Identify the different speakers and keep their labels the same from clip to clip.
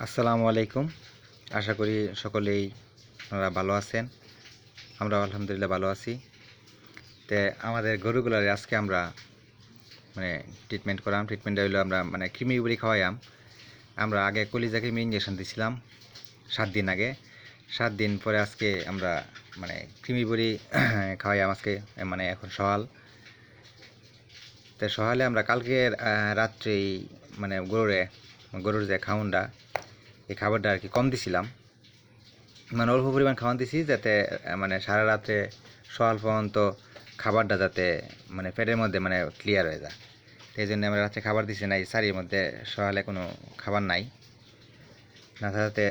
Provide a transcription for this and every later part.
Speaker 1: আসসালামু আলাইকুম। আশা করি সকলেই আপনারা ভালো আছেন। আমরা আলহামদুলিল্লাহ ভালো আছি। তে আমাদের গরুগুলার আজকে আমরা ট্রিটমেন্ট করাম। ট্রিটমেন্ট হইলো আমরা কৃমি বুড়ি খাওয়াইয়াম। আমরা আগে কলিজা কৃমি ইঞ্জেকশন দিছিলাম 7 দিন আগে। 7 দিন পরে আজকে আমরা কৃমি বুড়ি খাওয়াইয়াম আজকে, এখন সকাল। তো সকালে আমরা কালকে রাত্রেই গরুর যে খাউনটা, এই খাবারটা আর কি কম দিছিলাম, অল্প পরিমাণ খাওয়ান দিছি, যাতে সারা রাত্রে সকাল পর্যন্ত খাবারটা যাতে পেটের মধ্যে ক্লিয়ার হয়ে যায়। এই জন্য আমরা রাত্রে খাবার দিছি না, এই সারির মধ্যে সকালে কোনো খাবার নাই না থাকতে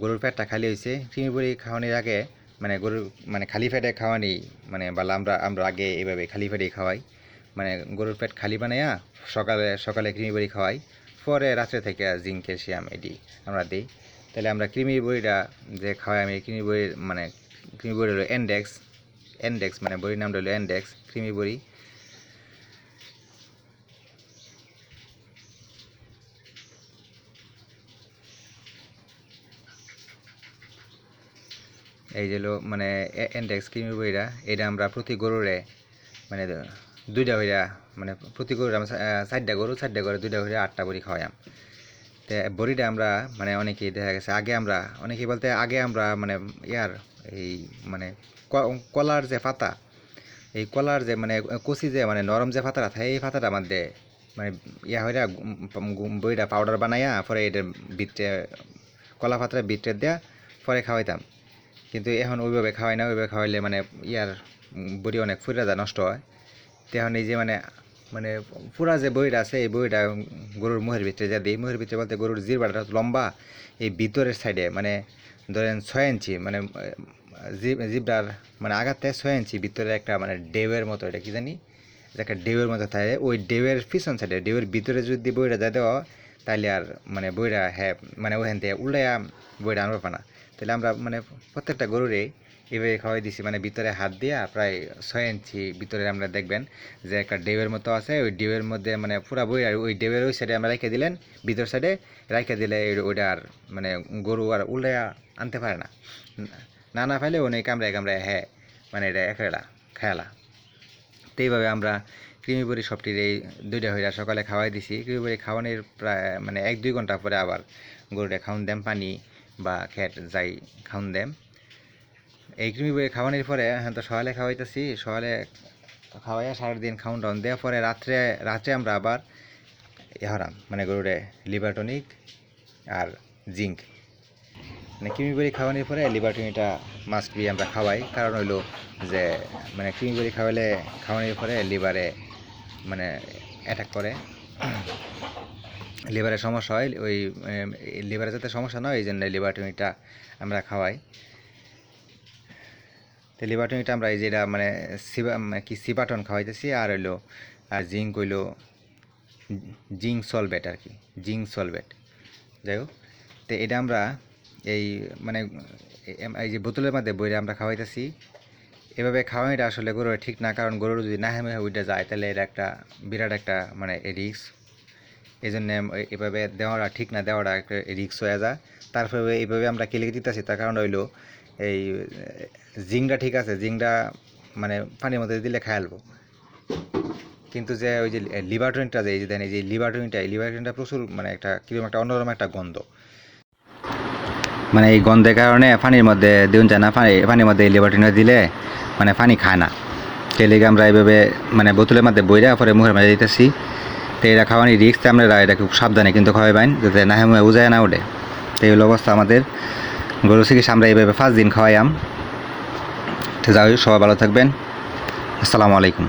Speaker 1: গরুর পেটটা খালি হয়েছে। কৃমি বুড়ি খাওয়ানোর আগে গরুর খালি পেটে খাওয়ানি বালা আমরা আগে এইভাবে খালি পেটেই খাওয়াই, গরুর পেট খালি বানাইয়া সকালে কৃমি বুড়ি খাওয়াই, পরে রাত্রে থেকে জিঙ্ক ক্যালসিয়াম এটি আমরা দিই। তাহলে আমরা কৃমি বড়িটা যে খাওয়াই, আমি কৃমি বড়ি হলো এন্ডেক্স বড়ির নামটা হলো এন্ডেক্স কৃমি বড়ি। এই যে হলো এন্ডেক্স কৃমি বড়িটা, এটা আমরা প্রতি গরুরে দুইটা হইয়া প্রতি গরুর আমরা 4টা গরু 2টা হইয়া 8টা বড়ি খাওয়াইম। তো বড়িটা আমরা অনেকেই দেখা গেছে অনেকেই বলতে আগে আমরা ইয়ার এই কলার যে পাতা, এই কলার যে কচি যে নরম যে পাতাটা থাকে, এই পাতাটার মধ্যে ইয়া হইয়া বড়িটা পাউডার বানাইয়া পরে এটার ভিতরে কলা পাতার ভিতরে দেয়া পরে খাওয়াইতাম। কিন্তু এখন ওইভাবে খাওয়াই না। ওইভাবে খাওয়াইলে ইয়ার বড়ি অনেক ফুরা যায়, নষ্ট হয়। তো এখন এই যে পুরা যে বড়িটা আছে, এই বড়িটা গরুর মুখের ভিতরে যা দিই। মুখের ভিতরে বলতে গরুর জিহ্বাটা লম্বা, এই ভিতরের সাইডে ধরেন 6 ইঞ্চি জিহ্বার আঘাতে 6 ইঞ্চি ভিতরে একটা ডেউয়ের মতো, এটা কি জানি, একটা ডেউয়ের মতো থাকে। ওই ডেউয়ের পিছন সাইডে, ডেউয়ের ভিতরে যদি বড়িটা যায় দেওয়া, তাইলে আর বড়িটা ওখান থেকে উল্টাইয়া বড়িটা আনবো না। তাহলে আমরা প্রত্যেকটা গরুরে এভাবে খাওয়াই দিছি, ভিতরে হাত দিয়া প্রায় 6 ইঞ্চি ভিতরে আমরা দেখবেন যে একটা ডেউয়ের মতো আছে। ওই ডেউয়ের মধ্যে পুরা বই, আর ওই ডেউয়ের ওই সাইডে আমরা রেখে দিলেন, ভিতর সাইডে রেখে দিলে ওইটা আর গরু আর উল্টাইয়া আনতে পারে না। না পাইলে অনেক কামড়ায় এটা একরেলা খেয়ালা। তো এইভাবে আমরা কৃমি বড়ি সবটির এই 2টা হইয়া সকালে খাওয়াই দিছি। কৃমি বড়ি খাওয়ানোর প্রায় 1-2 ঘন্টা পরে আবার গরুটা খাওয়ান দেম, পানি বা খেট যাই খাওয়ান দেম। এই কৃমি বড়ি খাওয়ানোর পরে তো সকালে খাওয়াইতেছি, সকালে খাওয়াইয়া সারাদিন খাওয়ান টাউন দেওয়ার পরে রাত্রে আমরা আবার হরাম গরুরে লিভার টনিক আর জিঙ্ক। কৃমি বড়ি খাওয়ানোর পরে লিভার টনিকটা মাস্ট বি আমরা খাওয়াই। কারণ হইলো যে কৃমি বড়ি খাওয়ানোর পরে লিভারে অ্যাটাক করে, লিভারের সমস্যা হয়। ওই লিভারে যাতে সমস্যা না হয়, এই জন্য লিভার টনিকটা আমরা খাওয়াই। তো লিভার টনিকটা আমরা এই যেটা সিবাটন খাওয়াইতেছি, আর হইলো আর জিঙ্ক হইলো জিঙ্ক সলভেট আর কি, জিঙ্ক সলভেট। যাই হোক, তো এটা আমরা এই এই যে বোতলের মধ্যে বইরে আমরা খাওয়াইতেছি। এভাবে খাওয়ানোটা আসলে গরুর ঠিক না, কারণ গরুর যদি না হেমে উঠে যায়, তাহলে এটা একটা বিরাট একটা রিস্ক। এই জন্য এভাবে দেওয়াটা ঠিক না, দেওয়াটা একটা রিস্ক হয়ে যায়। তারপরে এইভাবে আমরা কেলিকে দিতেছি, তার কারণ হইলো এই জিঙ্কটা ঠিক আছে, জিঙ্কটা পানির মধ্যে দিলে খায়ালবো। কিন্তু যে ওই যে লিভার টনিকটা যে দেন, এই যে লিভার টনিকটা প্রচুর একটা কিরকম একটা অন্যরকম একটা গন্ধ, এই গন্ধের কারণে পানির মধ্যে দিন যায় না। পানির মধ্যে লিভার টনিকটা দিলে পানি খায় না। তেলেকে আমরা এইভাবে বোতলের মধ্যে বইরা পরে মুখের মাঝে দিতেছি। তো এটা খাওয়ানি রিস্ক, আমরা এটা খুব সাবধানে কিন্তু খাওয়াইবেন, যাতে না হেমে উজায় না ওঠে। তো এই হলো অবস্থা আমাদের গরু চিকিৎসা। আমরা এইভাবে 5 দিন খাওয়াইয়াম। তো যাই, সবাই ভালো থাকবেন। আসসালামু আলাইকুম।